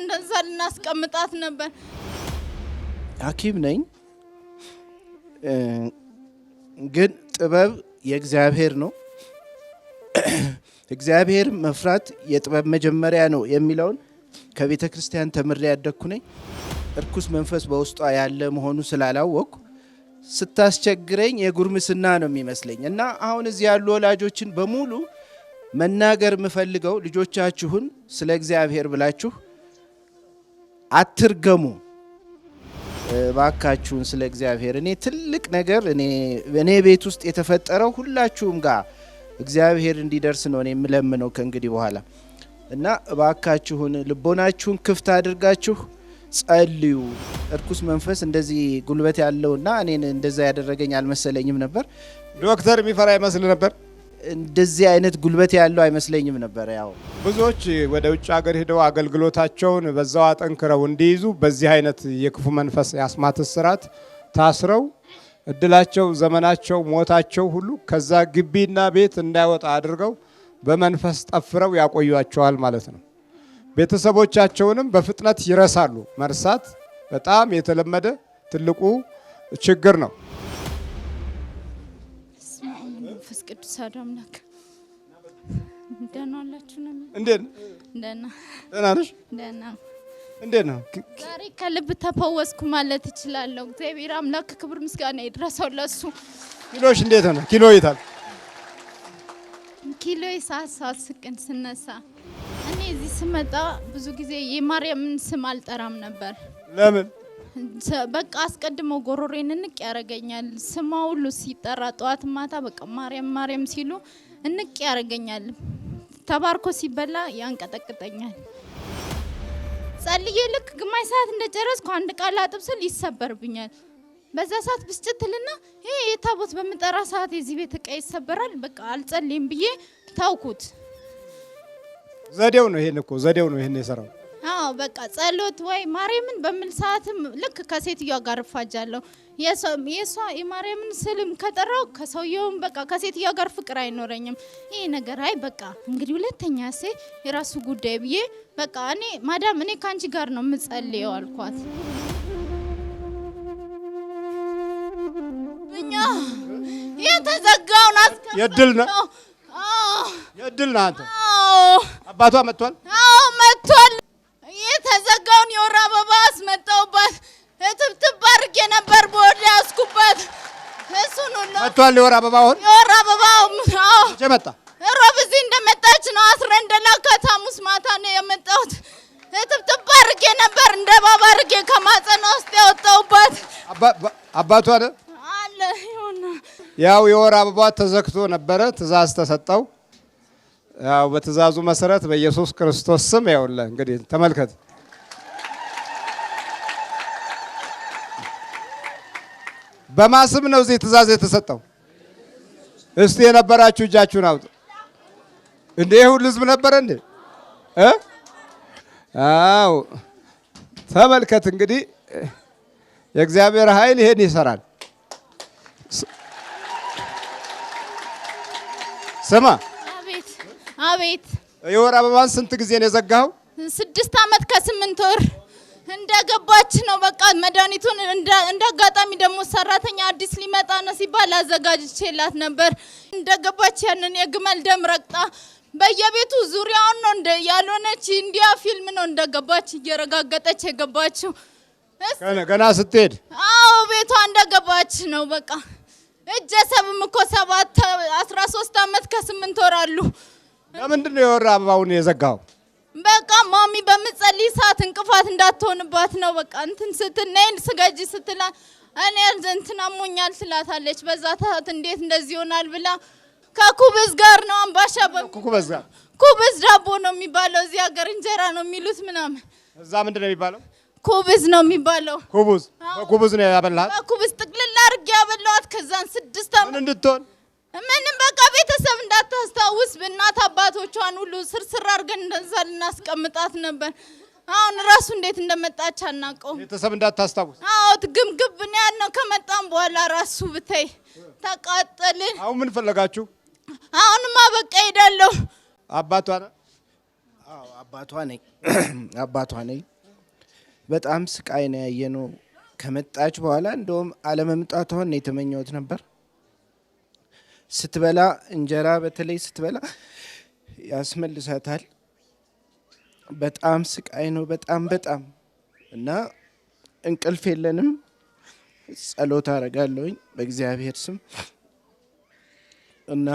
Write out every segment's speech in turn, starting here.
እንደዛ ልናስቀምጣት ነበር። ሐኪም ነኝ ግን ጥበብ የእግዚአብሔር ነው። እግዚአብሔር መፍራት የጥበብ መጀመሪያ ነው የሚለውን ከቤተ ክርስቲያን ተምሬ ያደኩ ነኝ። እርኩስ መንፈስ በውስጧ ያለ መሆኑ ስላላወቅኩ ስታስቸግረኝ የጉርምስና ነው የሚመስለኝ እና አሁን እዚህ ያሉ ወላጆችን በሙሉ መናገር የምፈልገው ልጆቻችሁን ስለ እግዚአብሔር ብላችሁ አትርገሙ ባካችሁን። ስለ እግዚአብሔር እኔ ትልቅ ነገር እኔ ቤት ውስጥ የተፈጠረው ሁላችሁም ጋር እግዚአብሔር እንዲደርስ ነው እኔ የምለምነው ከእንግዲህ በኋላ እና ባካችሁን ልቦናችሁን ክፍት አድርጋችሁ ጸልዩ። እርኩስ መንፈስ እንደዚህ ጉልበት ያለውና እኔን እንደዛ ያደረገኝ አልመሰለኝም ነበር። ዶክተር የሚፈራ ይመስል ነበር። እንደዚህ አይነት ጉልበት ያለው አይመስለኝም ነበር። ያው ብዙዎች ወደ ውጭ ሀገር ሄደው አገልግሎታቸውን በዛው አጠንክረው እንዲይዙ በዚህ አይነት የክፉ መንፈስ ያስማት እስራት ታስረው እድላቸው፣ ዘመናቸው፣ ሞታቸው ሁሉ ከዛ ግቢና ቤት እንዳይወጣ አድርገው በመንፈስ ጠፍረው ያቆዩዋቸዋል ማለት ነው። ቤተሰቦቻቸውንም በፍጥነት ይረሳሉ። መርሳት በጣም የተለመደ ትልቁ ችግር ነው። መንፈስ ቅዱስ አምላክ እንደናላችሁ ነው። እንዴት ደህና ነሽ? ደህና እንዴት ነው? ዛሬ ከልብ ተፈወስኩ ማለት እችላለሁ። እግዚአብሔር አምላክ ክብር ምስጋና ይድረሰው ለሱ። ኪሎሽ እንዴት ነው? ኪሎ ይታል ኪሎ ሳስቅን ስነሳ እኔ እዚህ ስመጣ ብዙ ጊዜ የማርያምን ስም አልጠራም ነበር። ለምን? በቃ አስቀድመው ጎሮሬን እንቅ ያረጋኛል። ስሟ ሁሉ ሲጠራ ጠዋት ማታ በቃ ማርያም ማርያም ሲሉ እንቅ ያረጋኛል። ተባርኮ ሲበላ ያንቀጠቅጠኛል። ጸልዬ ልክ ግማሽ ሰዓት እንደጨረስኩ አንድ ቃል አጥብስል ይሰበርብኛል። በዛ ሰዓት ብስጭትልና ይሄ የታቦት በመጠራ ሰዓት የዚህ ቤት ዕቃ ይሰበራል። በቃ አልጸልይም ብዬ ታውኩት። ዘዴው ነው ይሄን እኮ ዘዴው ነው ይሄን የሰራው። አዎ በቃ ጸሎት ወይ ማርያምን በሚል ሰዓትም ልክ ከሴትዮዋ ጋር ፋጃለሁ። የሷ የማርያምን ስልም ከጠራው ከሰውየውም በቃ ከሴትዮዋ ጋር ፍቅር አይኖረኝም። ይሄ ነገር አይ በቃ እንግዲህ ሁለተኛ የራሱ ጉዳይ ብዬ በቃ እኔ ማዳም እኔ ካንቺ ጋር ነው የምጸልየው አልኳት። እኛ የተዘጋውን የድል ነው የድል ነው። አንተ አባቷ መጥቷል። አዎ መጥቷል። የተዘጋውን የወር አበባ አስመጣውባት እትብትብ አድርጌ ነበር ቦርድ ያስኩባት። እሱን ሁሉ መጥቷል። የወር አበባውን አዎ መጣ። ሮብ እዚህ እንደመጣች ነው አስረ እንደላካት ሐሙስ ማታ ነው የመጣሁት። እትብትብ አድርጌ ነበር እንደ ባባ አድርጌ ከማጸኗ ውስጥ ያወጣውባት። አባቷ አለ ይሁን ያው የወር አበባ ተዘግቶ ነበረ። ትእዛዝ ተሰጠው። ያው በትእዛዙ መሰረት በኢየሱስ ክርስቶስ ስም ያውልህ እንግዲህ ተመልከት። በማስም ነው እዚህ ትእዛዝ የተሰጠው። እስቲ የነበራችሁ እጃችሁን አውጡ። እንዴ ሁሉ ህዝብ ነበረ እንዴ? አዎ ተመልከት እንግዲህ የእግዚአብሔር ኃይል ይሄን ይሰራል። ስማ አቤት የወር አበባን ስንት ጊዜ ነው የዘጋኸው? 6 ዓመት ከ8 ወር እንደገባች ነው በቃ መድኃኒቱን እንዳጋጣሚ ደግሞ ሰራተኛ አዲስ ሊመጣ ነው ሲባል አዘጋጅቼላት ነበር። እንደገባች ያንን የግመል ደም ረግጣ በየቤቱ ዙሪያውን ነው ያልሆነች እንዲያ ፊልም ነው እንደገባች እየረጋገጠች የገባችው። ገና ስትሄድ አዎ ቤቷ እንደገባች ነው በቃ እጀሰብም እኮ 13 ዓመት ከ8 ወር አሉ። ለምንድን ነው የወር አበባውን የዘጋው? በቃ ማሚ በምጸልይ ሰዓት እንቅፋት እንዳትሆንባት ነው። በቃ እንትን ስትነኝ ስገጂ ስትላ እኔ እንትን አሞኛል ትላታለች። በዛ ሰዓት እንዴት እንደዚህ ይሆናል ብላ ከኩብዝ ጋር ነው አምባሻ ኩብዝ ዳቦ ነው የሚባለው እዚህ ሀገር እንጀራ ነው የሚሉት ምናምን። እዛ ምንድን ነው የሚባለው? ኩብዝ ነው የሚባለው። ኩብዝ ነው ያበላሃት? ኩብዝ ጥቅልል አድርጌ ያበላኋት። ከዛን 6 ዓመት ምን እንድትሆን ምንም በቃ ቤተሰብ እንዳታስታውስ በእናት አባቶቿን ሁሉ ስርስር አድርገን እንደዛ ልናስቀምጣት ነበር። አሁን ራሱ እንዴት እንደመጣች አናውቀው። ቤተሰብ እንዳታስታውስ። አዎ ግምግም ነው ያልነው። ከመጣን በኋላ ራሱ ብታይ ተቃጠልን። አሁን ምን ፈለጋችሁ? አሁንማ በቃ ሄዳለሁ። አባቷ ነህ? አዎ አባቷ ነኝ። በጣም ስቃይ ነው ያየነው። ከመጣች በኋላ እንደውም አለመምጣቷን ነው የተመኘሁት ነበር። ስትበላ እንጀራ በተለይ ስትበላ ያስመልሳታል። በጣም ስቃይ ነው በጣም እና እንቅልፍ የለንም። ጸሎት አረጋለሁኝ በእግዚአብሔር ስም እና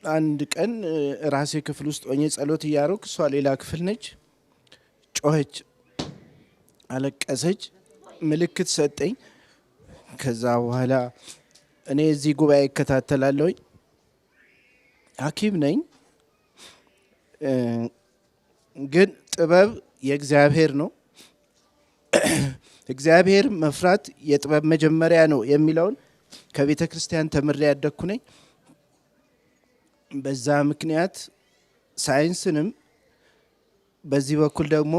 አንድ ቀን ራሴ ክፍል ውስጥ ሆኜ ጸሎት እያደረኩ እሷ ሌላ ክፍል ነች። ጮኸች፣ አለቀሰች፣ ምልክት ሰጠኝ። ከዛ በኋላ እኔ እዚህ ጉባኤ እከታተላለሁኝ፣ ሐኪም ነኝ። ግን ጥበብ የእግዚአብሔር ነው። እግዚአብሔር መፍራት የጥበብ መጀመሪያ ነው የሚለውን ከቤተ ክርስቲያን ተምሬ ያደግኩ ነኝ። በዛ ምክንያት ሳይንስንም በዚህ በኩል ደግሞ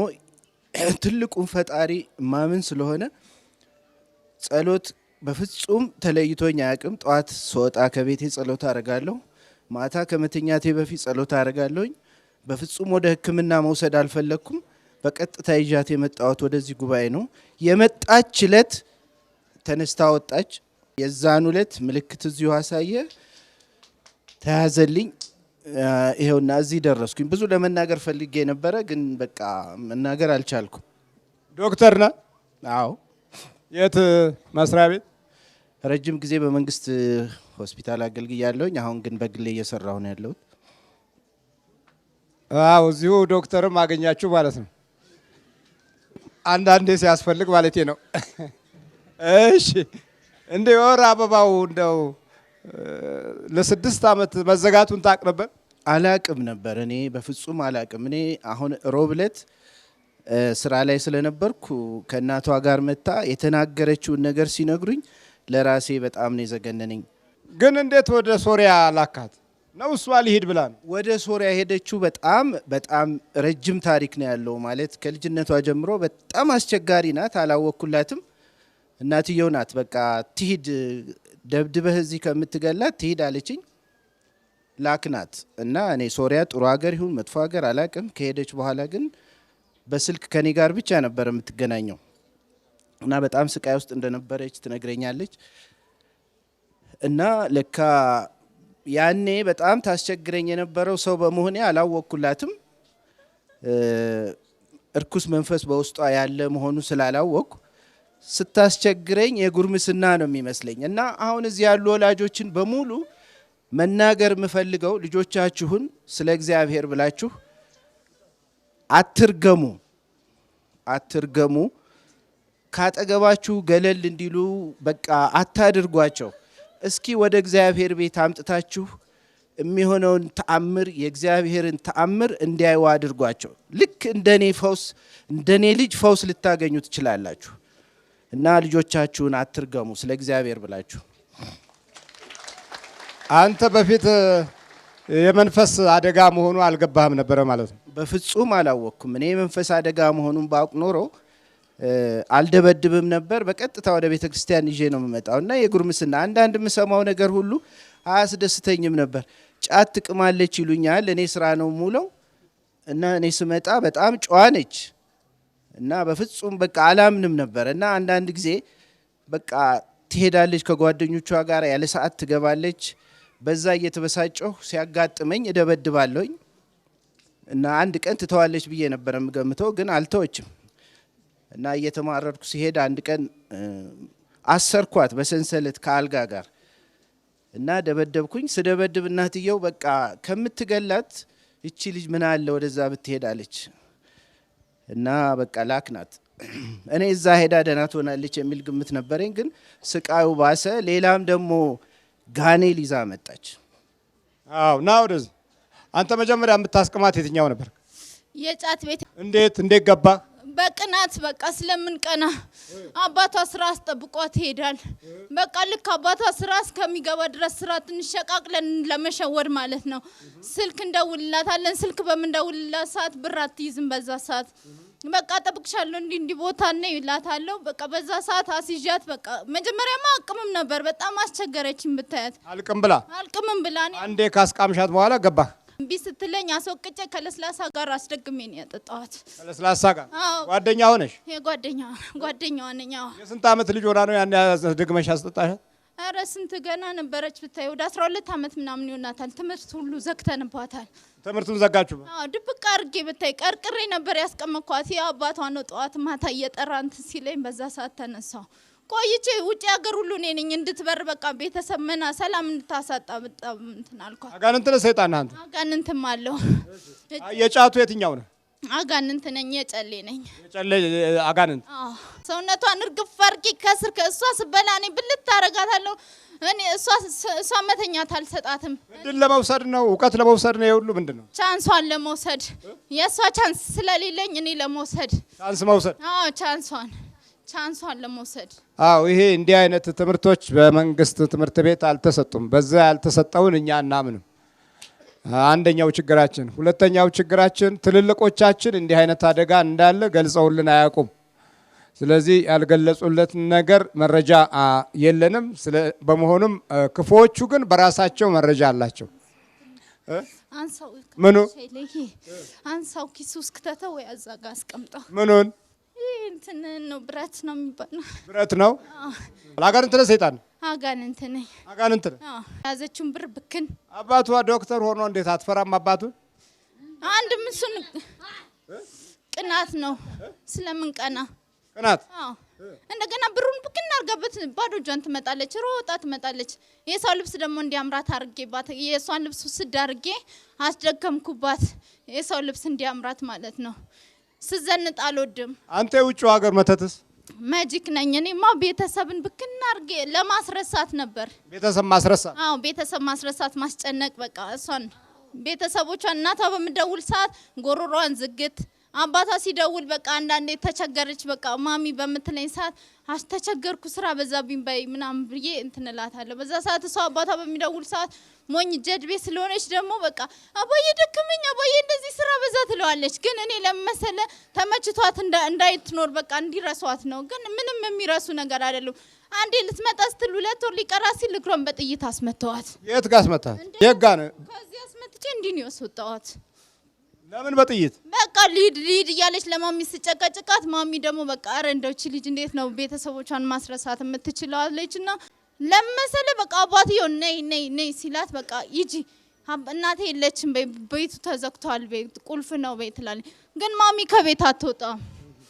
ትልቁን ፈጣሪ ማምን ስለሆነ ጸሎት በፍጹም ተለይቶኝ አያውቅም። ጠዋት ስወጣ ከቤቴ ጸሎት አረጋለሁ። ማታ ከመተኛቴ በፊት ጸሎት አረጋለሁኝ። በፍጹም ወደ ሕክምና መውሰድ አልፈለግኩም። በቀጥታ ይዣት የመጣሁት ወደዚህ ጉባኤ ነው። የመጣች ዕለት ተነስታ ወጣች። የዛን ዕለት ምልክት እዚሁ አሳየ፣ ተያዘልኝ። ይሄውና እዚህ ደረስኩኝ። ብዙ ለመናገር ፈልጌ ነበረ፣ ግን በቃ መናገር አልቻልኩም። ዶክተር ነህ? አዎ። የት መስሪያ ቤት? ረጅም ጊዜ በመንግስት ሆስፒታል አገልግያለሁኝ። አሁን ግን በግሌ እየሰራሁ ነው ያለሁት። አዎ፣ እዚሁ ዶክተርም አገኛችሁ ማለት ነው። አንዳንዴ ሲያስፈልግ ማለቴ ነው። እሺ፣ እንደ የወር አበባው እንደው ለ6 ዓመት መዘጋቱን ታውቅ ነበር? አላቅም ነበር። እኔ በፍጹም አላቅም። እኔ አሁን ሮብ ዕለት ስራ ላይ ስለነበርኩ ከእናቷ ጋር መታ የተናገረችውን ነገር ሲነግሩኝ ለራሴ በጣም ነው የዘገነነኝ። ግን እንዴት ወደ ሶሪያ ላካት ነው? እሷ ሊሄድ ብላ ነው ወደ ሶሪያ ሄደችው። በጣም ረጅም ታሪክ ነው ያለው። ማለት ከልጅነቷ ጀምሮ በጣም አስቸጋሪ ናት። አላወኩላትም። እናትየው ናት በቃ ትሂድ፣ ደብድበህ እዚህ ከምትገላት ትሂድ አለችኝ። ላክናት እና እኔ ሶሪያ ጥሩ ሀገር ይሁን መጥፎ ሀገር አላቅም። ከሄደች በኋላ ግን በስልክ ከኔ ጋር ብቻ ነበር የምትገናኘው እና በጣም ስቃይ ውስጥ እንደነበረች ትነግረኛለች። እና ለካ ያኔ በጣም ታስቸግረኝ የነበረው ሰው በመሆኔ አላወኩላትም። እርኩስ መንፈስ በውስጧ ያለ መሆኑ ስላላወኩ ስታስቸግረኝ የጉርምስና ነው የሚመስለኝ። እና አሁን እዚህ ያሉ ወላጆችን በሙሉ መናገር የምፈልገው ልጆቻችሁን ስለ እግዚአብሔር ብላችሁ አትርገሙ። ካጠገባችሁ ገለል እንዲሉ በቃ አታድርጓቸው። እስኪ ወደ እግዚአብሔር ቤት አምጥታችሁ የሚሆነውን ተአምር፣ የእግዚአብሔርን ተአምር እንዲያዩ አድርጓቸው። ልክ እንደኔ ልጅ ፈውስ ልታገኙ ትችላላችሁ። እና ልጆቻችሁን አትርገሙ ስለ እግዚአብሔር ብላችሁ። አንተ በፊት የመንፈስ አደጋ መሆኑ አልገባህም ነበረ ማለት ነው? በፍጹም አላወቅኩም። እኔ የመንፈስ አደጋ መሆኑን ባውቅ ኖሮ አልደበድብም ነበር። በቀጥታ ወደ ቤተ ክርስቲያን ይዤ ነው የምመጣው። እና የጉርምስና አንዳንድ የምሰማው ነገር ሁሉ አያስደስተኝም ነበር። ጫት ትቅማለች ይሉኛል። እኔ ስራ ነው ሙለው እና እኔ ስመጣ በጣም ጨዋ ነች እና በፍጹም በቃ አላምንም ነበር። እና አንዳንድ ጊዜ በቃ ትሄዳለች ከጓደኞቿ ጋር ያለ ሰዓት ትገባለች። በዛ እየተበሳጨሁ ሲያጋጥመኝ እደበድባለሁኝ። እና አንድ ቀን ትተዋለች ብዬ ነበር የምገምተው፣ ግን አልተወችም። እና እየተማረርኩ ሲሄድ አንድ ቀን አሰርኳት በሰንሰለት ከአልጋ ጋር እና ደበደብኩኝ። ስደበድብ እናትየው በቃ ከምትገላት እቺ ልጅ ምን አለ ወደዛ ብትሄዳለች እና በቃ ላክናት። እኔ እዛ ሄዳ ደህና ትሆናለች የሚል ግምት ነበረኝ፣ ግን ስቃዩ ባሰ። ሌላም ደግሞ ጋኔል ይዛ መጣች። አዎ፣ ና ወደዚህ። አንተ መጀመሪያ የምታስቀማት የትኛው ነበር? የጫት ቤት። እንዴት ገባ? በቅናት በቃ ስለምን ቀና አባቷ ስራ አስጠብቋት ይሄዳል። በቃ ልክ አባቷ ስራ እስከሚገባ ድረስ ስራ ትንሽ ሸቃቅለን ለመሸወድ ማለት ነው። ስልክ እንደውልላታለን። ስልክ በምንደውልላት ሰዓት ብር አትይዝም። በዛ ሰዓት በቃ ጠብቅሻለሁ እንዲህ ቦታ ነው ይላታለሁ። በቃ በዛ ሰዓት አስይዣት በቃ መጀመሪያማ አቅምም ነበር። በጣም አስቸገረችኝ ብታያት። አልቅምም ብላ እኔ አንዴ ካስቃምሻት በኋላ ገባ። እምቢ ስትለኝ አስወቅጬ ከለስላሳ ጋር አስደግሜ ነው ያጠጣኋት። ከለስላሳ ጋር አዎ ጓደኛ ሆነሽ? ጓደኛዋ ነኝ። አዎ የስንት ዓመት ልጅ ሆና ነው ያን ደግመሽ አስጠጣሻት? ኧረ ስንት ገና ነበረች ብታይ፣ ወደ 12 ዓመት ምናምን ይሆናታል። ትምህርት ሁሉ ዘግተንባታል። ትምህርቱን ዘጋችሁ? አዎ ድብቅ አድርጌ ብታይ ቀርቅሬ ነበር ያስቀመጥኳት። አባቷ ነው ጠዋት ማታ እየጠራ እንትን ሲለኝ በዛ ሰዓት ተነሳው። ቆይቼ ውጭ ሀገር ሁሉ እኔ ነኝ እንድትበር በቃ ቤተሰብ መና ሰላም እንድታሳጣ በጣም እንትን አልኳት። አጋንንት ነው ሰይጣን? አንተ አጋንንትም አለው። የጫቱ የትኛው ነው? አጋንንት ነኝ፣ የጨሌ ነኝ። የጨሌ አጋንንት? አዎ ሰውነቷን እርግፍ አድርጌ ከስር ከእሷ ስበላ እኔ ብልት አደርጋታለሁ። እኔ እሷ መተኛት አልሰጣትም። እድል ለመውሰድ ነው፣ እውቀት ለመውሰድ ነው። የሁሉ ምንድን ነው? ቻንሷን ለመውሰድ የእሷ ቻንስ ስለሌለኝ እኔ ለመውሰድ ቻንስ መውሰድ። አዎ ቻንሷን ለመውሰድ። አዎ ይሄ እንዲህ አይነት ትምህርቶች በመንግስት ትምህርት ቤት አልተሰጡም። በዛ ያልተሰጠውን እኛ እናምንም። አንደኛው ችግራችን። ሁለተኛው ችግራችን ትልልቆቻችን እንዲህ አይነት አደጋ እንዳለ ገልጸውልን አያውቁም። ስለዚህ ያልገለጹለት ነገር መረጃ የለንም። በመሆኑም ክፉዎቹ ግን በራሳቸው መረጃ አላቸው። ምኑ አንሳው ኪሱ ውስጥ ከተተው ወይ አዛጋ አስቀምጠው። ምኑን? እንትን ነው ብረት ነው የሚባለው። ብረት ነው። አጋንንት ነው ሰይጣን? አጋንንት ነኝ። አጋንንት ነው። ያዘችውን ብር ብክን። አባቷ ዶክተር ሆኖ እንዴት አትፈራም አባቱን? አንድ ምሱን ቅናት ነው። ስለምን ቀና? ቅናት። እንደገና ብሩን ብክን አርጋበት ባዶ እጇን ትመጣለች፣ ሮጣ ትመጣለች። የሰው ልብስ ደግሞ እንዲያምራት አርጌባት፣ የሷን ልብስ ስድ አርጌ አስደከምኩባት። የሰው ልብስ እንዲያምራት ማለት ነው። ስዘንጥ አልወድም። አንተ የውጭው ሀገር መተትስ? ማጂክ ነኝ። እኔማ ቤተሰብን ብክና አርጌ ለማስረሳት ነበር። ቤተሰብ ማስረሳት? አዎ ቤተሰብ ማስረሳት፣ ማስጨነቅ። በቃ እሷን ቤተሰቦቿን እናቷ በምደውል ሰዓት ጎሮሯን ዝግት፣ አባቷ ሲደውል በቃ አንዳንዴ ተቸገረች በቃ ማሚ በምትለኝ ሰዓት ተቸገርኩ ስራ በዛብኝ በይ ምናምን ብዬ እንትን እላታለሁ። በዛ ሰዓት እሷ አባቷ በሚደውል ሰዓት ሞኝ ጀድቤ ስለሆነች ደግሞ በቃ አባዬ ደከመኝ አባዬ እንደዚህ ስራ በዛ ትለዋለች። ግን እኔ ለመሰለ ተመችቷት እንዳይትኖር በቃ እንዲረሷት ነው። ግን ምንም የሚረሱ ነገር አይደለም። አንዴ ልትመጣ ስትል 2 ወር ሊቀራ ሲል እግሯን በጥይት አስመተዋት። የት ጋር አስመታት? የት ጋር ነው? ከዚህ አስመትቼ እንዲህ ነው ያስወጣዋት። ለምን በጥይት? በቃ ሊድ እያለች ለማሚ ስጨቀጭቃት ማሚ ደግሞ በቃ አረ እንደውቺ ልጅ እንዴት ነው ቤተሰቦቿን ማስረሳት የምትችለው አለችና ለመሰለ በቃ አባትየው ነይ ሲላት በቃ ይጂ እናቴ የለችም ቤቱ ተዘግቷል ቤት ቁልፍ ነው ቤት ትላለች። ግን ማሚ ከቤት አትወጣም።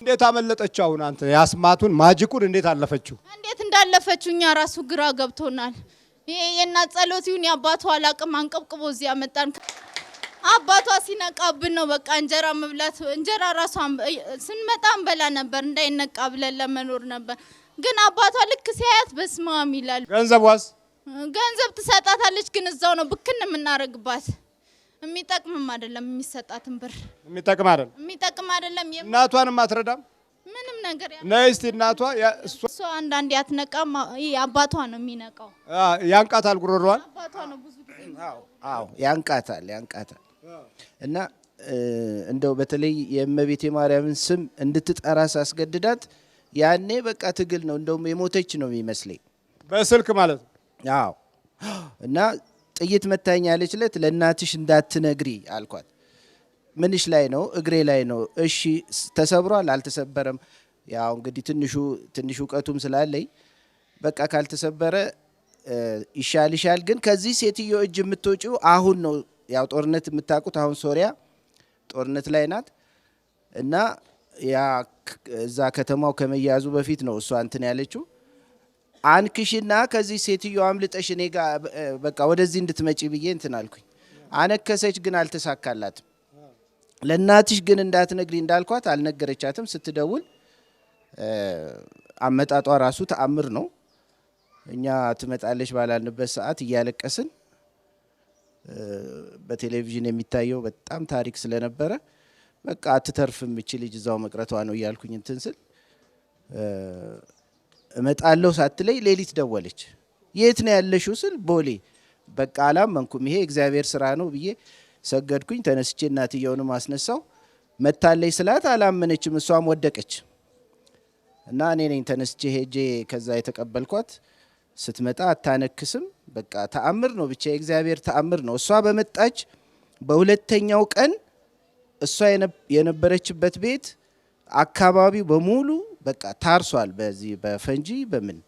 እንዴት አመለጠች? አሁን አንተ ያስማቱን ማጂኩን እንዴት አለፈችው? እንዴት እንዳለፈችው እኛ ራሱ ግራ ገብቶናል። ይሄ የእናት ጸሎት ይሁን የአባቷ አላቅም አንቀብቅቦ እዚህ ያመጣን። አባቷ ሲነቃብን ነው በቃ እንጀራ መብላት እንጀራ ራሱ ስንመጣ እንበላ ነበር እንዳይነቃ ብለን ለመኖር ነበር። ግን አባቷ ልክ ሲያያት በስማም ይላል። ገንዘብ ትሰጣታለች ግን እዛው ነው ብክን የምናረግባት። የሚጠቅምም አይደለም የሚሰጣትን ብር የሚጠቅም አይደለም። እናቷንም አትረዳም ምንም ነገር ነይ እስቲ እናቷ እሷ አንዳንዴ አትነቃም። አባቷ ነው የሚነቃው። ያንቃታል ጉሮሮዋን አባቷ ነው ብዙ አዎ ያንቃታል እና እንደው በተለይ የእመቤቴ ማርያምን ስም እንድትጠራ ሳስገድዳት ያኔ በቃ ትግል ነው። እንደውም የሞተች ነው የሚመስለኝ በስልክ ማለት ነው። አዎ እና ጥይት መታኛለች ለት ለእናትሽ እንዳትነግሪ አልኳት። ምንሽ ላይ ነው? እግሬ ላይ ነው። እሺ ተሰብሯል? አልተሰበረም። ያው እንግዲህ ትንሹ እውቀቱም ስላለኝ በቃ ካልተሰበረ ይሻልሻል። ግን ከዚህ ሴትዮ እጅ የምትወጪው አሁን ነው። ያው ጦርነት የምታውቁት አሁን ሶሪያ ጦርነት ላይ ናት እና ያ እዛ ከተማው ከመያዙ በፊት ነው እሷ እንትን ያለችው። አንክሽና ከዚህ ሴትዮ አምልጠሽ እኔ ጋር በቃ ወደዚህ እንድትመጪ ብዬ እንትን አልኩኝ። አነከሰች፣ ግን አልተሳካላትም። ለእናትሽ ግን እንዳትነግሪ እንዳልኳት አልነገረቻትም። ስትደውል አመጣጧ ራሱ ተአምር ነው። እኛ ትመጣለች ባላልንበት ሰዓት እያለቀስን በቴሌቪዥን የሚታየው በጣም ታሪክ ስለነበረ በቃ አትተርፍም እቺ ልጅ እዛው መቅረቷ ነው እያልኩኝ እንትን ስል እመጣለሁ ሳትለይ ሌሊት ደወለች። የት ነው ያለሽው ስል ቦሌ። በቃ አላመንኩም። ይሄ እግዚአብሔር ስራ ነው ብዬ ሰገድኩኝ። ተነስቼ እናትየውንም አስነሳው። መታለይ ስላት አላመነችም። እሷም ወደቀች እና እኔ ነኝ ተነስቼ ሄጄ ከዛ የተቀበልኳት። ስትመጣ አታነክስም። በቃ ተአምር ነው ብቻ የእግዚአብሔር ተአምር ነው። እሷ በመጣች በሁለተኛው ቀን እሷ የነበረችበት ቤት አካባቢው በሙሉ በቃ ታርሷል በዚህ በፈንጂ በምን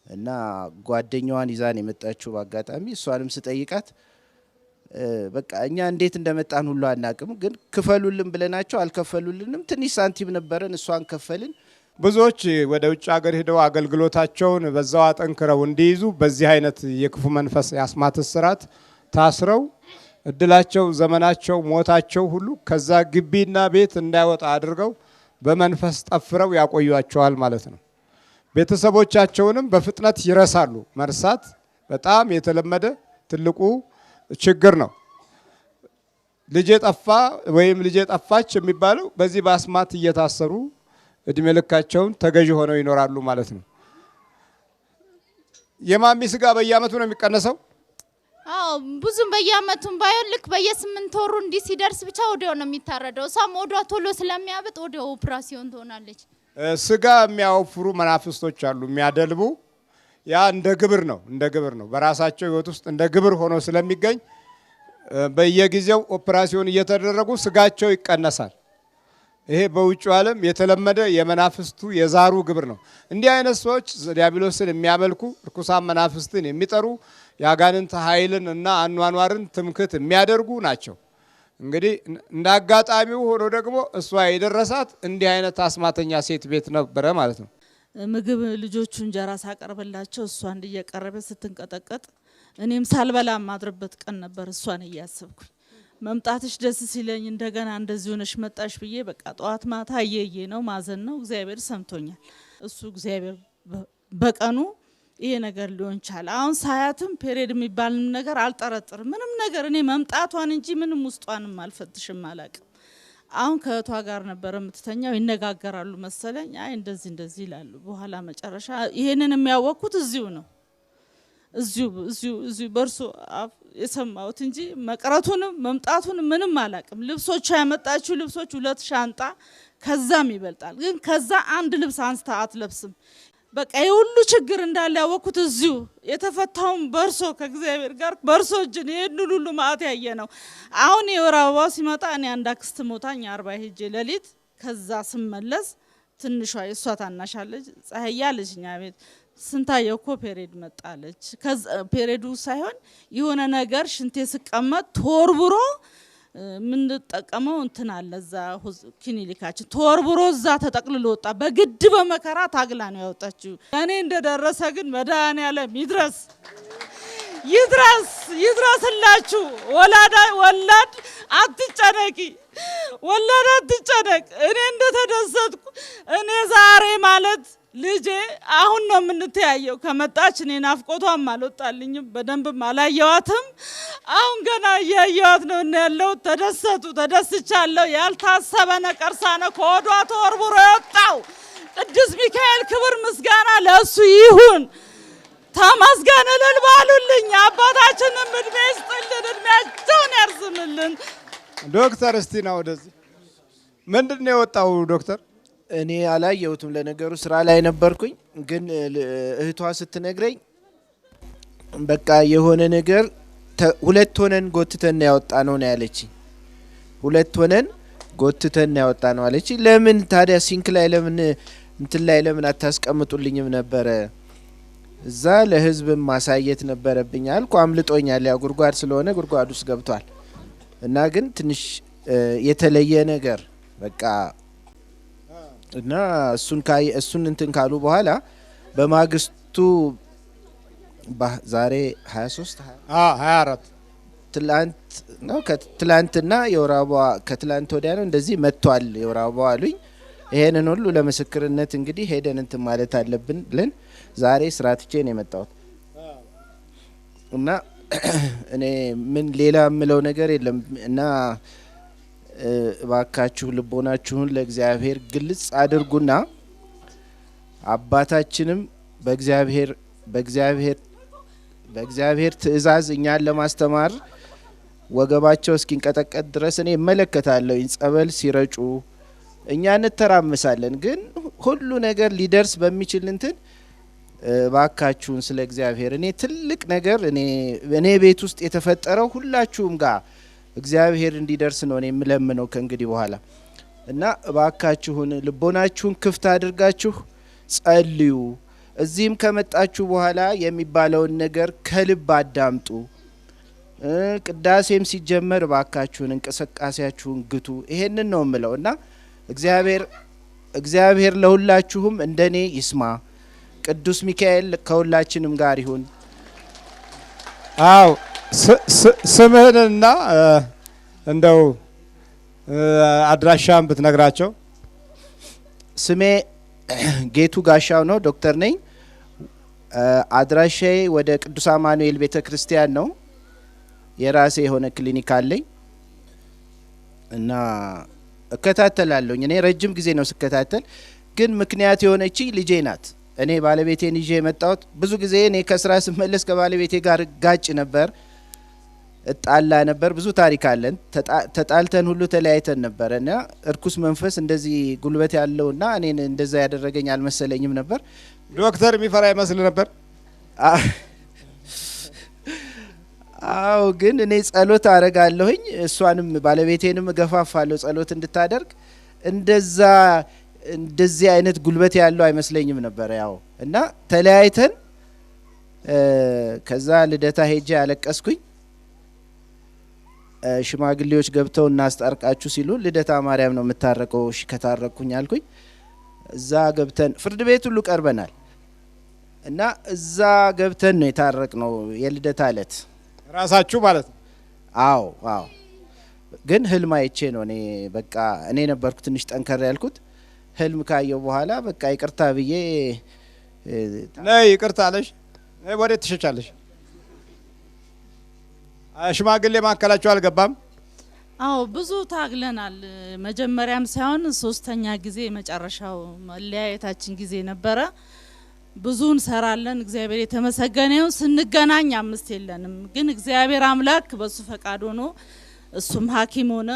እና ጓደኛዋን ይዛን የመጣችው በአጋጣሚ እሷንም ስጠይቃት በቃ እኛ እንዴት እንደመጣን ሁሉ አናቅም፣ ግን ክፈሉልን ብለናቸው አልከፈሉልንም። ትንሽ ሳንቲም ነበረን እሷን ከፈልን። ብዙዎች ወደ ውጭ ሀገር ሄደው አገልግሎታቸውን በዛው አጠንክረው እንዲይዙ በዚህ አይነት የክፉ መንፈስ የአስማት እስራት ታስረው እድላቸው፣ ዘመናቸው፣ ሞታቸው ሁሉ ከዛ ግቢና ቤት እንዳይወጣ አድርገው በመንፈስ ጠፍረው ያቆዩቸዋል ማለት ነው። ቤተሰቦቻቸውንም በፍጥነት ይረሳሉ። መርሳት በጣም የተለመደ ትልቁ ችግር ነው። ልጄ ጠፋ ወይም ልጄ ጠፋች የሚባለው በዚህ በአስማት እየታሰሩ እድሜ ልካቸውን ተገዥ ሆነው ይኖራሉ ማለት ነው። የማሚ ስጋ በየአመቱ ነው የሚቀነሰው? አዎ ብዙም በየአመቱም ባይሆን ልክ በየ8 ወሩ እንዲህ ሲደርስ ብቻ ወዲያው ነው የሚታረደው። እሷም ወዷ ቶሎ ስለሚያብጥ ወዲያው ኦፕራሲዮን ትሆናለች። ስጋ የሚያወፍሩ መናፍስቶች አሉ የሚያደልቡ። ያ እንደ ግብር ነው በራሳቸው ህይወት ውስጥ እንደ ግብር ሆኖ ስለሚገኝ በየጊዜው ኦፕራሲዮን እየተደረጉ ስጋቸው ይቀነሳል። ይሄ በውጭው ዓለም የተለመደ የመናፍስቱ የዛሩ ግብር ነው። እንዲህ አይነት ሰዎች ዲያብሎስን የሚያመልኩ ርኩሳን መናፍስትን የሚጠሩ ያጋንንት ኃይልን እና አኗኗርን ትምክት የሚያደርጉ ናቸው። እንግዲህ እንደ አጋጣሚው ሆኖ ደግሞ እሷ የደረሳት እንዲህ አይነት አስማተኛ ሴት ቤት ነበረ ማለት ነው። ምግብ ልጆቹ እንጀራ ሳቀርብላቸው እሷ እንዲየቀረበ ስትንቀጠቀጥ እኔም ሳልበላ ማድረበት ቀን ነበር። እሷን እያሰብኩኝ መምጣትሽ ደስ ሲለኝ እንደገና እንደዚህ ሆነሽ መጣሽ ብዬ በቃ ጠዋት ማታ እየየ ነው ማዘን ነው። እግዚአብሔር ሰምቶኛል። እሱ እግዚአብሔር በቀኑ ይሄ ነገር ሊሆን ይችላል። አሁን ሳያትም ፔሪድ የሚባል ነገር አልጠረጥርም። ምንም ነገር እኔ መምጣቷን እንጂ ምንም ውስጧንም አልፈትሽም አላቅም። አሁን ከእቷ ጋር ነበር የምትተኛው። ይነጋገራሉ መሰለኝ። አይ እንደዚህ ይላሉ። በኋላ መጨረሻ ይሄንን የሚያወቅኩት እዚሁ ነው። እዚሁ በርሶ የሰማሁት እንጂ መቅረቱንም መምጣቱንም ምንም አላቅም። ልብሶቿ ያመጣችው ልብሶች 2 ሻንጣ ከዛም ይበልጣል። ግን ከዛ አንድ ልብስ አንስታ አትለብስም። በቃ የሁሉ ችግር እንዳለ ያወቅኩት እዚሁ የተፈታውን በርሶ ከእግዚአብሔር ጋር በርሶ እጅን ይሄን ሁሉ ማአት ያየ ነው። አሁን የወር አበባው ሲመጣ እኔ አንድ አክስት ሞታኝ 40 ሄጄ ሌሊት ከዛ ስመለስ ትንሿ የሷ ታናሻለች ፀሐያ ልጅኛ ቤት ስንታየው እኮ ፔሬድ መጣለች። ከዛ ፔሬዱ ሳይሆን የሆነ ነገር ሽንቴ ስቀመጥ ተወርብሮ ምን ተጠቀመው እንትን አለ እዛ ክሊኒካችን ተወርብሮ እዛ ተጠቅልሎ ወጣ። በግድ በመከራ ታግላ ነው ያወጣችው። እኔ እንደደረሰ ግን መድኃኒዓለም ይድረስላችሁ። ወላድ አትጨነቂ፣ ወላድ አትጨነቅ። እኔ እንደተደሰትኩ እኔ ዛሬ ማለት ልጄ አሁን ነው የምንተያየው። ከመጣች እኔ ናፍቆቷም አልወጣልኝም፣ በደንብም አላየዋትም። አሁን ገና እያየዋት ነው እና ያለው ተደስቻለሁ። ያልታሰበ ነቀርሳ ነው ከወዷ ተወርብሮ የወጣው። ቅዱስ ሚካኤል ክብር ምስጋና ለእሱ ይሁን። ተመስገን እልል ባሉልኝ። አባታችንም እድሜ ይስጥልን፣ እድሜያቸውን ያርዝምልን። ዶክተር እስቲና ወደዚህ ምንድን ነው የወጣው ዶክተር? እኔ አላየሁትም። ለነገሩ ስራ ላይ ነበርኩኝ። ግን እህቷ ስትነግረኝ በቃ የሆነ ነገር 2 ሆነን ጎትተን ያወጣ ነው ያለችኝ። 2 ሆነን ጎትተን ያወጣ ነው አለችኝ። ለምን ታዲያ ሲንክ ላይ ለምን እንትን ላይ ለምን አታስቀምጡልኝም ነበረ? እዛ ለህዝብ ማሳየት ነበረብኝ አልኩ። አምልጦኛል። ያው ጉድጓድ ስለሆነ ጉድጓድ ውስጥ ገብቷል። እና ግን ትንሽ የተለየ ነገር በቃ እና እሱን እንትን ካሉ በኋላ በማግስቱ ዛሬ 24 ትላንትና የወር አበባ ከትላንት ወዲያ ነው እንደዚህ መጥቷል የወር አበባ አሉኝ። ይሄንን ሁሉ ለምስክርነት እንግዲህ ሄደን እንትን ማለት አለብን ብለን ዛሬ ስራ ትቼ ነው የመጣሁት። እና እኔ ምን ሌላ የምለው ነገር የለም። እና እባካችሁ ልቦናችሁን ለእግዚአብሔር ግልጽ አድርጉና አባታችንም በእግዚአብሔር ትእዛዝ እኛን ለማስተማር ወገባቸው እስኪንቀጠቀጥ ድረስ እኔ እመለከታለሁ። ጸበል ሲረጩ እኛ እንተራመሳለን። ግን ሁሉ ነገር ሊደርስ በሚችል እንትን እባካችሁን ስለ እግዚአብሔር እኔ ትልቅ ነገር እኔ ቤት ውስጥ የተፈጠረው ሁላችሁም ጋር እግዚአብሔር እንዲደርስ ነው እኔ የምለምነው ከእንግዲህ በኋላ እና እባካችሁን ልቦናችሁን ክፍት አድርጋችሁ ጸልዩ። እዚህም ከመጣችሁ በኋላ የሚባለውን ነገር ከልብ አዳምጡ። ቅዳሴም ሲጀመር እባካችሁን እንቅስቃሴያችሁን ግቱ። ይሄንን ነው የምለው እና እግዚአብሔር ለሁላችሁም እንደኔ ይስማ። ቅዱስ ሚካኤል ከሁላችንም ጋር ይሁን። አው ስምህንና እንደው አድራሻን ብትነግራቸው። ስሜ ጌቱ ጋሻው ነው፣ ዶክተር ነኝ። አድራሻዬ ወደ ቅዱስ አማኑኤል ቤተ ክርስቲያን ነው። የራሴ የሆነ ክሊኒክ አለኝ እና እከታተላለሁኝ። እኔ ረጅም ጊዜ ነው ስከታተል፣ ግን ምክንያት የሆነች ልጄ ናት። እኔ ባለቤቴን ይዤ የመጣሁት ብዙ ጊዜ እኔ ከስራ ስመለስ ከባለቤቴ ጋር ጋጭ ነበር፣ እጣላ ነበር። ብዙ ታሪክ አለን። ተጣልተን ሁሉ ተለያይተን ነበር እና እርኩስ መንፈስ እንደዚህ ጉልበት ያለውና እኔን እንደዛ ያደረገኝ አልመሰለኝም ነበር። ዶክተር የሚፈራ ይመስል ነበር። አዎ፣ ግን እኔ ጸሎት አረጋለሁኝ፣ እሷንም ባለቤቴንም እገፋፋለሁ ጸሎት እንድታደርግ። እንደዚህ አይነት ጉልበት ያለው አይመስለኝም ነበር። ያው እና ተለያይተን ከዛ ልደታ ሄጄ አለቀስኩኝ። ሽማግሌዎች ገብተው እናስታርቃችሁ ሲሉ ልደታ ማርያም ነው የምታረቀው። እሺ ከታረቅኩኝ አልኩኝ። እዛ ገብተን ፍርድ ቤት ሁሉ ቀርበናል እና እዛ ገብተን ነው የታረቅ ነው የልደታ ዕለት ራሳችሁ ማለት ነው? አዎ አዎ። ግን ህልም አይቼ ነው እኔ በቃ እኔ ነበርኩ ትንሽ ጠንከር ያልኩት። ህልም ካየው በኋላ በቃ ይቅርታ ብዬ ነይ ይቅርታ አለሽ። ነይ ወዴት ትሸቻለሽ? ሽማግሌ ማከላችሁ አልገባም? አዎ ብዙ ታግለናል። መጀመሪያም ሳይሆን ሶስተኛ ጊዜ መጨረሻው መለያየታችን ጊዜ ነበረ። ብዙ እንሰራለን። እግዚአብሔር የተመሰገነው። ስንገናኝ 5 የለንም፣ ግን እግዚአብሔር አምላክ በሱ ፈቃድ ሆኖ እሱም ሐኪም ሆነ።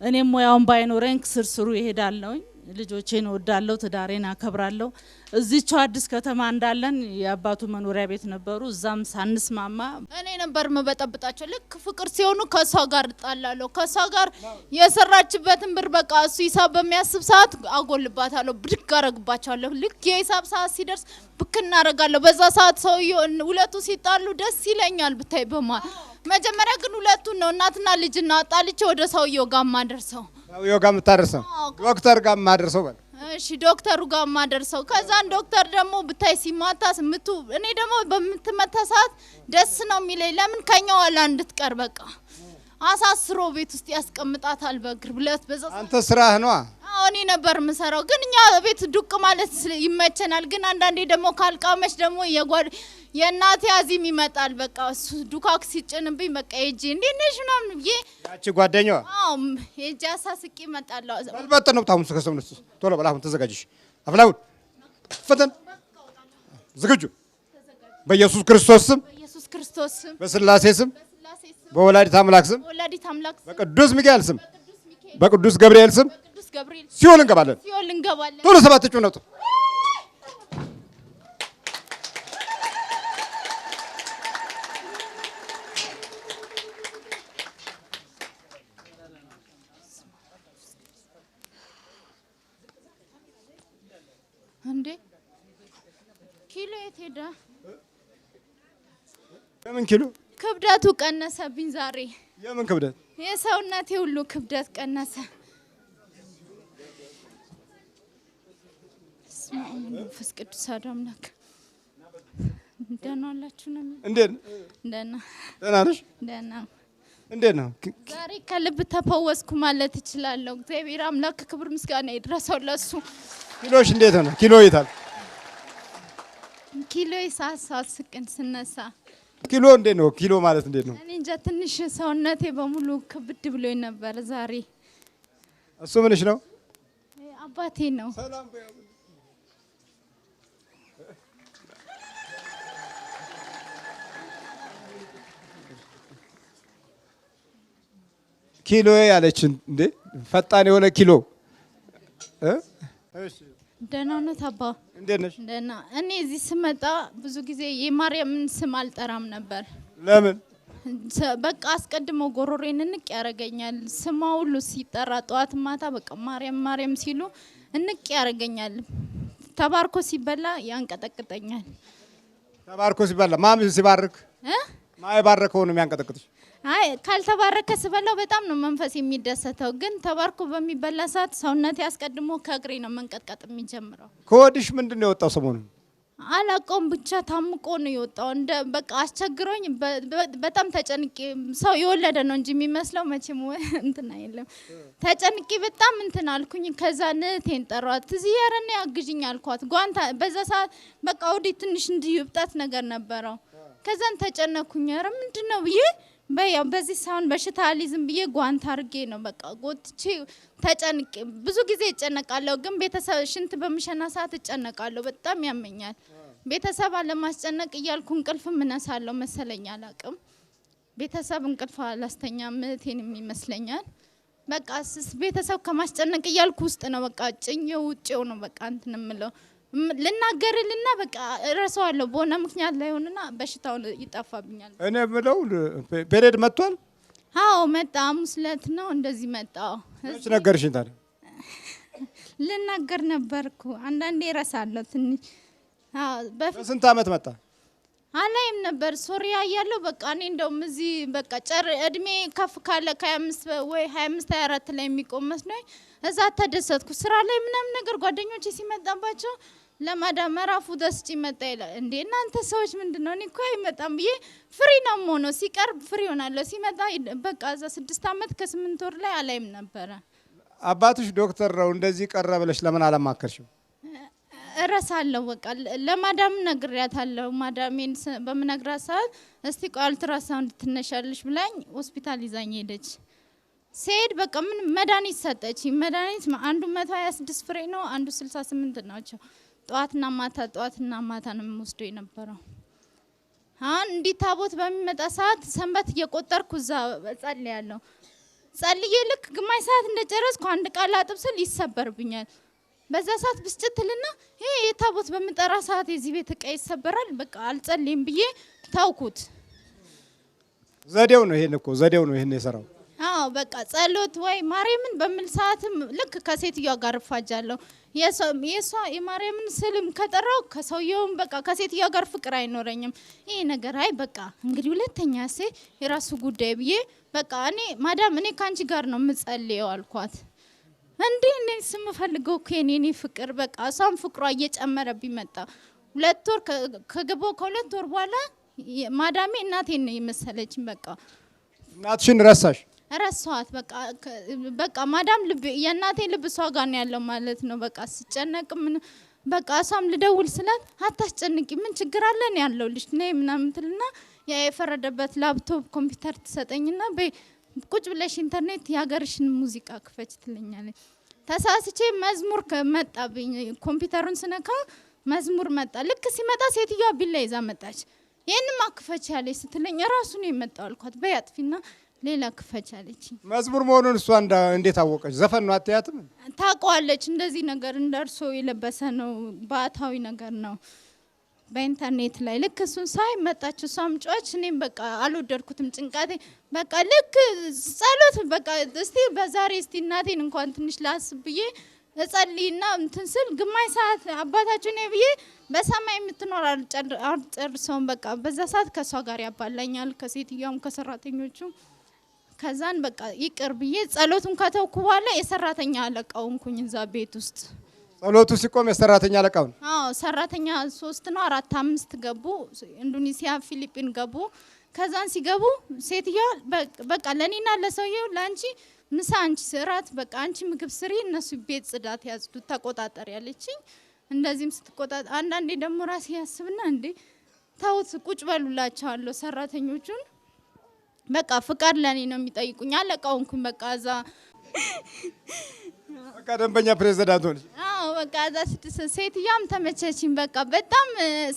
እኔም ሙያውን ባይኖረኝ ስርስሩ ይሄዳለሁ። ልጆቼን ወዳለሁ፣ ትዳሬን አከብራለሁ። እዚህው አዲስ ከተማ እንዳለን የአባቱ መኖሪያ ቤት ነበሩ። እዛም ሳንስማማ እኔ ነበር መበጠብጣቸው። ልክ ፍቅር ሲሆኑ ከሷ ጋር እጣላለሁ። ከሷ ጋር የሰራችበትን ብር በቃ እሱ ሂሳብ በሚያስብ ሰዓት አጎልባታለሁ፣ ብድግ አረግባቸዋለሁ። ልክ የሂሳብ ሰዓት ሲደርስ ብክ እናረጋለሁ። በዛ ሰዓት ሰውየው ሁለቱ ሲጣሉ ደስ ይለኛል ብታይ በማል መጀመሪያ ግን ሁለቱን ነው እናትና ልጅና አጣልቼ ወደ ሰውየው ጋር ማደርሰው። ሰውየው ጋር ማደርሰው ዶክተር ጋር ማደርሰው በል። እሺ ዶክተሩ ጋር ማደርሰው። ከዛን ዶክተር ደግሞ ብታይ ሲማታ ስምቱ እኔ ደግሞ በምትመታ ሰዓት ደስ ነው የሚለኝ። ለምን ከኛው ዋላ እንድትቀር በቃ አሳስሮ ቤት ውስጥ ያስቀምጣታል በእግር ብለት በዛ። አንተ ስራህ ነው? አዎ እኔ ነበር የምሰራው። ግን እኛ ቤት ዱቅ ማለት ይመቸናል። ግን አንዳንዴ ደግሞ ካልቃመሽ ደግሞ የእናቴ አዚም ይመጣል። በቃ እሱ ዱካክ ሲጭንብኝ በቃ ሄጄ እንዴት ነሽ ምናምን ብዬ ያቺ ጓደኛዋ አዎ ሄጄ አሳስቄ እመጣለሁ። በልበጥ ነው ታውን ከሰውነቱ ቶሎ በል አሁን ተዘጋጅሽ። አፍላውን ፈተን ዝግጁ በኢየሱስ ክርስቶስ ስም፣ በኢየሱስ ክርስቶስ ስም፣ በስላሴ ስም፣ በወላዲተ አምላክ ስም፣ በቅዱስ ሚካኤል ስም፣ በቅዱስ ገብርኤል ስም ሲኦል እንገባለን። ቶሎ 7 ጩኸት ነው። እንዴ ኪሎ የት ሄደ? የምን ኪሎ? ክብደቱ ቀነሰብኝ ዛሬ። የምን ክብደት? የሰውነቴ ሁሉ ክብደት ቀነሰ። መንፈስ ቅዱስ አምላክ ደህና ዋላችሁ ነው? እንዴት ደህና ነሽ? ደህና። እንዴት ነው? ዛሬ ከልብ ተፈወስኩ ማለት እችላለሁ። እግዚአብሔር አምላክ ክብር ምስጋና ይድረሰው ለሱ። ኪሎሽ እንዴት ነው? ኪሎ ይታል? ኪሎ ይሳሳል ስቅን ስነሳ። ኪሎ እንዴት ነው? ኪሎ ማለት እንዴት ነው? እኔ እንጃ ትንሽ ሰውነቴ በሙሉ ክብድ ብሎኝ ነበር ዛሬ። እሱ ምንሽ ነው? አባቴ ነው። ሰላም ኪሎ ያለችን እንዴ ፈጣን የሆነ ኪሎ እሺ ደህና ነው ታባ? እንዴት ነሽ? ደህና። እኔ እዚህ ስመጣ ብዙ ጊዜ የማርያምን ስም አልጠራም ነበር። ለምን? በቃ አስቀድሞ ጎሮሬን እንቅ ያረገኛል። ስማ ሁሉ ሲጠራ ጠዋት ማታ በቃ ማርያም ማርያም ሲሉ እንቅ ያረገኛል። ተባርኮ ሲበላ ያንቀጠቅጠኛል። ተባርኮ ሲበላ ማም ሲባርክ ማይ ባረከው ነው የሚያንቀጠቅጥሽ? አይ ካልተባረከ ስበላው በጣም ነው መንፈስ የሚደሰተው። ግን ተባርኮ በሚበላ ሰዓት ሰውነቴ አስቀድሞ ከእግሬ ነው መንቀጥቀጥ የሚጀምረው። ከወዲሽ ምንድነው የወጣው ሰሞኑን? አላቆም ብቻ ታምቆ ነው የወጣው። እንደ በቃ አስቸግሮኝ በጣም ተጨንቄ ሰው የወለደ ነው እንጂ የሚመስለው መቼም እንትን አይደለም። ተጨንቄ በጣም እንትን አልኩኝ። ከዛ እህቴን ጠሯት። እዚህ ያረኔ አግዥኝ አልኳት። ጓንታ በዛ ሰዓት በቃ ወዲህ ትንሽ እንዲህ እብጠት ነገር ነበረው። ከዛን ተጨነኩኝ። ኧረ ምንድነው ብዬ በያው በዚህ ሳውን በሽታ አሊዝም ብዬ ጓንታ አርጌ ነው በቃ ጎትቼ ተጨንቄ። ብዙ ጊዜ እጨነቃለሁ፣ ግን ቤተሰብ ሽንት በምሸና ሰዓት እጨነቃለሁ። በጣም ያመኛል። ቤተሰብ ለማስጨነቅ እያልኩ እንቅልፍ ምነሳለሁ መሰለኝ አላቅም። ቤተሰብ እንቅልፍ አላስተኛም እህቴን ይመስለኛል። በቃ ቤተሰብ ከማስጨነቅ እያልኩ ውስጥ ነው በቃ ጭኜው ውጪው ነው በቃ እንትን ምለው ልናገርልና በቃ እረሳዋለሁ። በሆነ ምክንያት ላይ ሆነና በሽታው ይጠፋብኛል። እኔ ምለው ፔሬድ መጥቷል? አዎ መጣ። ሐሙስ ዕለት ነው እንደዚህ መጣው። እሺ ነገርሽኝ ታዲያ? ልናገር ነበርኩ አንዳንዴ እረሳለሁ ትንሽ። በስንት አመት መጣ? አላይም ነበር ሶሪያ እያለሁ በቃ እኔ እንደውም እዚህ በቃ እድሜ ከፍ ካለ ከ25 ወይ 25 24 ላይ የሚቆም መስሎኝ እዛ ተደሰትኩ። ስራ ላይ ምናምን ነገር ጓደኞቼ ሲመጣባቸው ለማዳም መራፉ ደስጭ መጣ ይላል። እንዴ እናንተ ሰዎች ምንድነው? እኔ እኮ አይመጣም ብዬ ፍሪ ነው ሆኖ ሲቀርብ ፍሪ ሆናለሁ። ሲመጣ በቃ እዛ 6 አመት ከ8 ወር ላይ አላይም ነበረ። አባትሽ ዶክተር ነው እንደዚህ ቀረ ብለሽ ለምን አላማከርሽው? እረሳለሁ በቃ ለማዳም ነግሬያታለሁ። ማዳሜን በምነግራት ሰዓት እስቲ ቆይ አልትራሳውንድ ትነሻለሽ ብላኝ ሆስፒታል ይዛኝ ሄደች። ሲሄድ በቃ ምን መድኃኒት ሰጠች። መድኃኒት አንዱ 126 ፍሬ ነው፣ አንዱ 68 ናቸው። ጠዋትና ማታ ነው የምወስደው የነበረው። አሁን እንዲህ ታቦት በሚመጣ ሰዓት ሰንበት እየቆጠርኩ እዛ ጸልያለሁ። ጸልዬ ልክ ግማሽ ሰዓት እንደጨረስኩ አንድ ቃል አጥብ ስል ይሰበርብኛል። በዛ ሰዓት ብስጭትልና ይሄ የታቦት በምጠራ ሰዓት የዚህ ቤት እቃ ይሰበራል። በቃ አልጸልይም ብዬ ታውኩት። ዘዴው ነው ይሄን እኮ ዘዴው ነው ይሄን የሰራው። አዎ በቃ ጸሎት ወይ ማርያምን በሚል ሰዓትም ልክ ከሴትዮዋ ጋር እፋጃለሁ። የሷ የማርያምን ስልም ከጠራው ከሰውየውም በቃ ከሴትዮዋ ጋር ፍቅር አይኖረኝም። ይሄ ነገር አይ በቃ እንግዲህ ሁለተኛ የራሱ ጉዳይ ብዬ በቃ እኔ ማዳም እኔ ካንቺ ጋር ነው የምጸልየው አልኳት። እንዴ እኔ ስምፈልገው እኮ የኔ ፍቅር በቃ እሷም ፍቅሯ እየጨመረብኝ መጣ። 2 ወር ከገባው ከ2 ወር በኋላ ማዳሜ እናቴን ነው የመሰለችኝ። በቃ እናትሽን ረሳሽ? ረሳኋት። በቃ ማዳም ልብ የእናቴ ልብ እሷ ጋር ነው ያለው ማለት ነው። በቃ ስጨነቅ ምን በቃ እሷም ልደውል ስላት አታስጨንቂ ምን ችግር አለ ነው ያለውልሽ ነይ ምናምን ትልና ያ የፈረደበት ላፕቶፕ ኮምፒውተር ትሰጠኝና ቁጭ ብለሽ ኢንተርኔት ያገርሽን ሙዚቃ ክፈች ትለኛለች። ተሳስቼ መዝሙር መጣብኝ። ኮምፒውተሩን ስነካ መዝሙር መጣ። ልክ ሲመጣ ሴትዮዋ ቢላ ይዛ መጣች። ይሄንማ ክፈች ያለች ስትለኝ ራሱ ነው የመጣው አልኳት። በያጥፊና ሌላ ክፈች አለች። መዝሙር መሆኑን እሷ እንዴት አወቀች? ዘፈን ነው አትያትም? ታውቀዋለች። እንደዚህ ነገር እንደርሶ የለበሰ ነው ባታዊ ነገር ነው በኢንተርኔት ላይ ልክ እሱን ሳይ መጣች። እሷም ጮች። እኔም በቃ አልወደድኩትም። ጭንቃቴ በቃ ልክ ጸሎት በቃ እስቲ በዛሬ እስቲ እናቴን እንኳን ትንሽ ላስብ ብዬ እጸልይና እንትን ስል ግማሽ ሰዓት አባታችሁ ነው ብዬ በሰማይ የምትኖር አልጨርሰውም። በቃ በዛ ሰዓት ከሷ ጋር ያባላኛል ከሴትዮዋም ከሰራተኞቹ። ከዛን በቃ ይቅር ብዬ ጸሎቱን ከተውኩ በኋላ የሰራተኛ አለቃው እንኩኝ እዛ ቤት ውስጥ። ጸሎቱ ሲቆም የሰራተኛ አለቃው? አዎ ሰራተኛ 3 ነው 4 5 ገቡ። ኢንዶኔሲያ ፊሊፒን ገቡ። ከዛን ሲገቡ ሴትዮዋ በቃ ለኔና ለሰውየው ላንቺ ምሳ አንቺ ስራት በቃ አንቺ ምግብ ስሪ እነሱ ቤት ጽዳት ያጽዱ ተቆጣጣሪ ያለችኝ። እንደዚህም ስትቆጣጣ አንዳንዴ ደግሞ ራሴ ያስብና እንዴ ታውት ቁጭ በሉላቸዋለሁ ሰራተኞቹን። በቃ ፍቃድ ለኔ ነው የሚጠይቁኝ። አለቃውንኩኝ በቃ እዛ በቃ ደንበኛ ፕሬዝዳንት ሆነሽ? አዎ በቃ እዛ ሴትዮዋም ተመቸችኝ። በቃ በጣም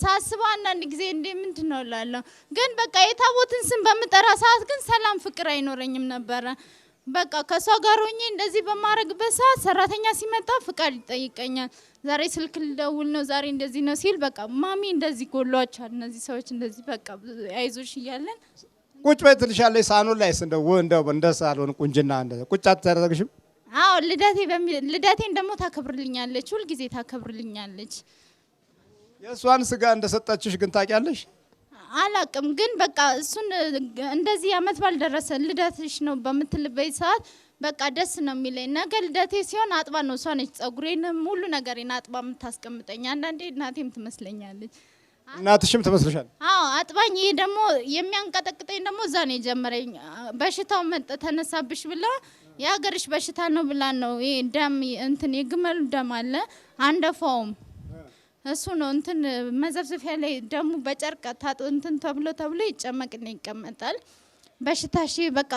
ሳስበው አንዳንድ ጊዜ እንዴ ምንድነው እላለሁ። ግን በቃ የታቦትን ስም በምጠራ ሰዓት ግን ሰላም ፍቅር አይኖረኝም ነበረ። በቃ ከሷ ጋር ሆኜ እንደዚህ በማረግበት ሰዓት ሰራተኛ ሲመጣ ፍቃድ ይጠይቀኛል። ዛሬ ስልክ ልደውል ነው ዛሬ እንደዚህ ነው ሲል በቃ ማሚ እንደዚህ ጎሏቸዋል እነዚህ ሰዎች እንደዚህ በቃ አይዞሽ እያለን ቁጭ በይ ትልሻለች። ሳሎን ላይስ እንደው እንደ ሳሎን ቁንጅና ቁጭ አታደርግሽም? አዎ ልደቴን ደግሞ ታከብርልኛለች፣ ሁልጊዜ ታከብርልኛለች። የእሷን ስጋ እንደሰጠችሽ ግን ታውቂያለሽ? አላቅም ግን በቃ እሱን እንደዚህ አመት ባልደረሰ ልደትሽ ነው በምትልበይ ሰዓት በቃ ደስ ነው የሚለኝ። ነገ ልደቴ ሲሆን አጥባ ነው እሷ ነች ጸጉሬንም ሁሉ ነገሬን አጥባ የምታስቀምጠኝ። አንዳንዴ እናቴም ትመስለኛለች። እናትሽም ትመስልሻል? አዎ አጥባኝ። ይሄ ደግሞ የሚያንቀጠቅጠኝ ደግሞ እዛ ነው የጀመረኝ። በሽታው ተነሳብሽ ብላ የሀገርሽ በሽታ ነው ብላ ነው። ይሄ ደም እንትን የግመሉ ደም አለ አንደፋውም እሱ ነው እንትን መዘፍዘፊያ ላይ ደሙ በጨርቅ እንትን ተብሎ ይጨመቅና ይቀመጣል። በሽታሽ በቃ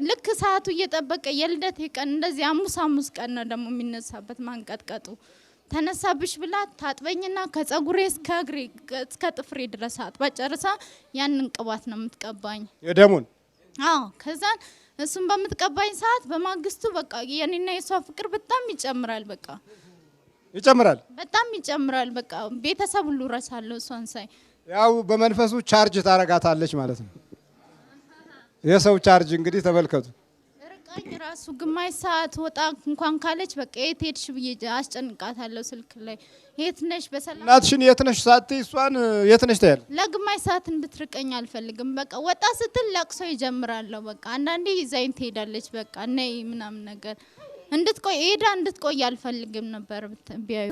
ልክ ሰዓቱ እየጠበቀ የልደት ቀን እንደዚህ አሙስ ቀን ነው ደግሞ የሚነሳበት ማንቀጥቀጡ። ተነሳብሽ ብላ ታጥበኝና ከጸጉሬ እስከ እግሬ እስከ ጥፍሬ ድረስ አጥባ ጨርሳ ያንን ቅባት ነው የምትቀባኝ የደሙን። አዎ ከዛን እሱን በምትቀባኝ ሰዓት በማግስቱ በቃ የኔና የሷ ፍቅር በጣም ይጨምራል። በቃ ይጨምራል፣ በጣም ይጨምራል። በቃ ቤተሰብ ሁሉ ረሳለሁ እሷን ሳይ። ያው በመንፈሱ ቻርጅ ታረጋታለች ማለት ነው። የሰው ቻርጅ እንግዲህ ተመልከቱ። ርቃኝ ራሱ ግማሽ ሰዓት ወጣ እንኳን ካለች በቃ የት ሄድሽ ብዬ አስጨንቃታለሁ ስልክ ላይ። የት ነሽ በሰላም እናትሽን የት ነሽ ሳትይ እሷን የት ነሽ ታያለሽ። ለግማሽ ሰዓት እንድትርቀኝ አልፈልግም። በቃ ወጣ ስትል ለቅሶ ይጀምራለሁ። በቃ አንዳንዴ ይዛኝ ትሄዳለች። በቃ ነይ ምናምን ነገር እንድትቆይ አልፈልግም ነበር ቢያዩ።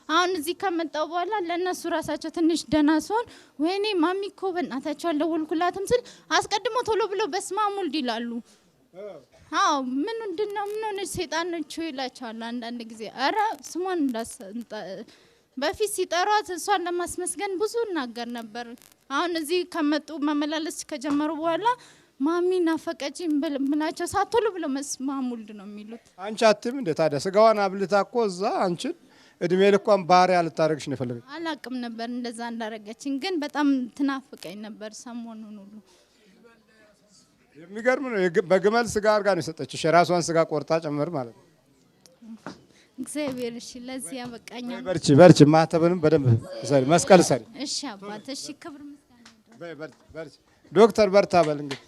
አሁን እዚህ ከመጣው በኋላ ለነሱ ራሳቸው ትንሽ ደህና ሲሆን ወይኔ ማሚ እኮ በእናታቸው አልደወልኩላትም ስል አስቀድሞ ቶሎ ብለው በስመ-አብ ወልድ ይላሉ። አዎ ምንድነው ምን ሆነች ሰይጣን ነች ይላቸዋል አንዳንድ ጊዜ። አረ ስሟን በፊት ሲጠሯት እሷን ለማስመስገን ብዙ እናገር ነበር። አሁን እዚህ ከመጡ መመላለስ ከጀመሩ በኋላ ማሚ ናፈቀችኝ ብላቸው ሳትሉ ብለው በስመ-አብ ወልድ ነው የሚሉት። አንቺ አትም እንደ ታዲያ ስጋዋን አብልታ እኮ እዛ አንቺን እድሜ ልኳን ባሪያ ልታረግሽ ነው የፈለገች። አላቅም ነበር እንደዛ እንዳረገችኝ፣ ግን በጣም ትናፍቀኝ ነበር ሰሞኑን ሁሉ። የሚገርም ነው። በግመል ስጋ አርጋ ነው የሰጠችሽ፣ የራሷን ስጋ ቆርጣ ጨመር ማለት ነው። እግዚአብሔር እሺ ለዚህ ያበቃኛል። በርቺ ማተብንም በደንብ ሰሪ፣ መስቀል ሰሪ። እሺ አባት እሺ፣ ክብር ምስጋና። በርቺ ዶክተር በርታ በል እንግዲህ